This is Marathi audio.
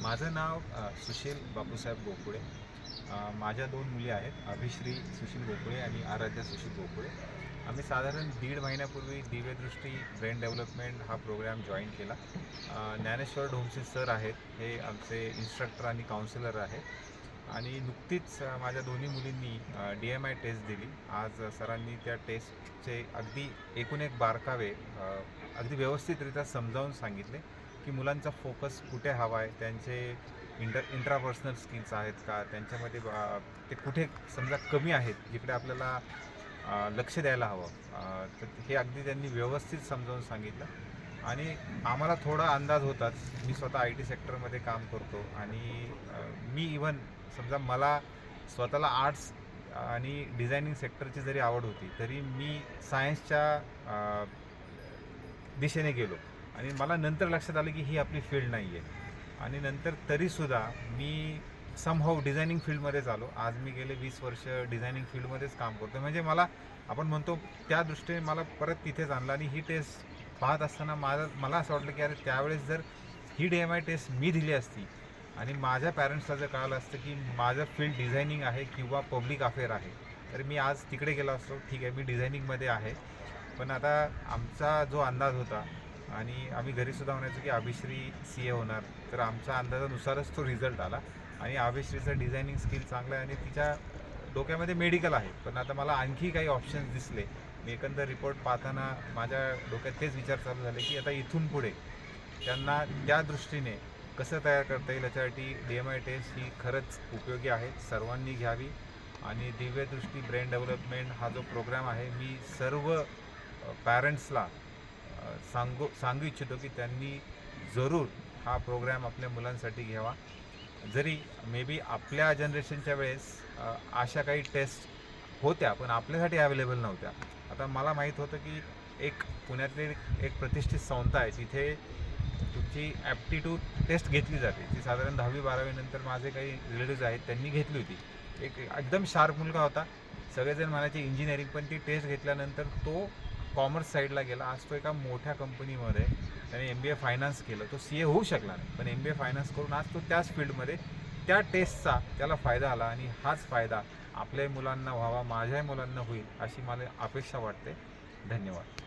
माझं नाव सुशील बापूसाहेब गोकुळे. माझ्या 2 मुली आहेत, अभिश्री सुशील गोकुळे आणि आराध्या सुशील गोकुळे. आम्ही साधारण 1.5 महिन्यापूर्वी दिव्यदृष्टी ब्रेन डेव्हलपमेंट हा प्रोग्राम जॉईन केला. ज्ञानेश्वर ढोमसे सर आहेत, हे आमचे इन्स्ट्रक्टर आणि काउन्सिलर आहेत आणि नुकतीच माझ्या दोन्ही मुलींनी DMI टेस्ट दिली. आज सरांनी त्या टेस्टचे अगदी एकूण एक बारकावे अगदी व्यवस्थितरित्या समजावून सांगितले की मुलांचा फोकस कुठे हवा आहे, त्यांचे इंट्रापर्सनल स्किल्स आहेत का, त्यांच्यामध्ये ते कुठे समजा कमी आहेत, जिकडे आपल्याला लक्ष द्यायला हवं. तर हे अगदी त्यांनी व्यवस्थित समजावून सांगितलं आणि आम्हाला थोडा अंदाज होताच. मी स्वतः IT सेक्टरमध्ये काम करतो आणि मी इव्हन समजा मला स्वतःला आर्ट्स आणि डिझायनिंग सेक्टरची जरी आवड होती तरी मी सायन्सच्या दिशेने गेलो आणि मला नंतर लक्षात आलं की ही आपली फील्ड नाही आहे आणि नंतर तरीसुद्धा मी समहाऊ डिझायनिंग फील्डमध्येच आलो. आज मी गेले 20 वर्ष डिझायनिंग फील्डमध्येच काम करतो. म्हणजे मला आपण म्हणतो त्या दृष्टीने मला परत तिथेच आणलं आणि ही टेस्ट पाहत असताना मला असं वाटलं की अरे त्यावेळेस जर ही DMI टेस्ट मी दिली असती आणि माझ्या पॅरेंट्सला जर कळलं असतं की माझं फील्ड डिझायनिंग आहे किंवा पब्लिक अफेअर आहे तर मी आज तिकडे गेलो असतो. ठीक आहे, मी डिझायनिंगमध्ये आहे, पण आता आमचा जो अंदाज होता आणि आम्ही घरीसुद्धा म्हणायचो की अभिश्री CA होणार, तर आमच्या अंदाजानुसारच तो रिझल्ट आला आणि अभिश्रीचं डिझायनिंग स्किल चांगलं आहे आणि तिच्या डोक्यामध्ये मेडिकल आहे. पण आता मला आणखी काही ऑप्शन्स दिसले. मी एकंदर रिपोर्ट पाहताना माझ्या डोक्यात तेच विचार चालू झाले की आता इथून पुढे त्यांना त्या दृष्टीने कसं तयार करता येईल, याच्यासाठी DMI टेस्ट ही खरंच उपयोगी आहे, सर्वांनी घ्यावी. आणि दिव्यदृष्टी ब्रेन डेव्हलपमेंट हा जो प्रोग्राम आहे, मी सर्व पॅरेंट्सला सांगू इच्छितो की त्यांनी जरूर हा प्रोग्राम आपल्या मुलांसाठी घ्यावा. जरी मे बी आपल्या जनरेशनच्या वेळेस अशा काही टेस्ट होत्या पण आपल्यासाठी अवेलेबल नव्हत्या. आता मला माहीत होतं की एक पुण्यातली एक प्रतिष्ठित संस्था आहे, तिथे तुमची ॲप्टिट्यूड टेस्ट घेतली जाते. ती साधारण 10वी-12वी नंतर माझे काही रिलेटिव्ज आहेत त्यांनी घेतली होती. एक एकदम शार्प मुलगा होता, सगळेजण म्हणायचे इंजिनिअरिंग, पण ती टेस्ट घेतल्यानंतर तो कॉमर्स साईडला गेला. आज तो एका मोठ्या कंपनीमध्ये त्याने MBA फायनान्स केलं. तो CA होऊ शकला नाही, पण MBA फायनान्स करून आज तो त्याच फील्डमध्ये त्या टेस्टचा त्याला फायदा आला आणि हाच फायदा आपल्याही मुलांना व्हावा, माझ्याही मुलांना होईल अशी मला अपेक्षा वाटते. धन्यवाद.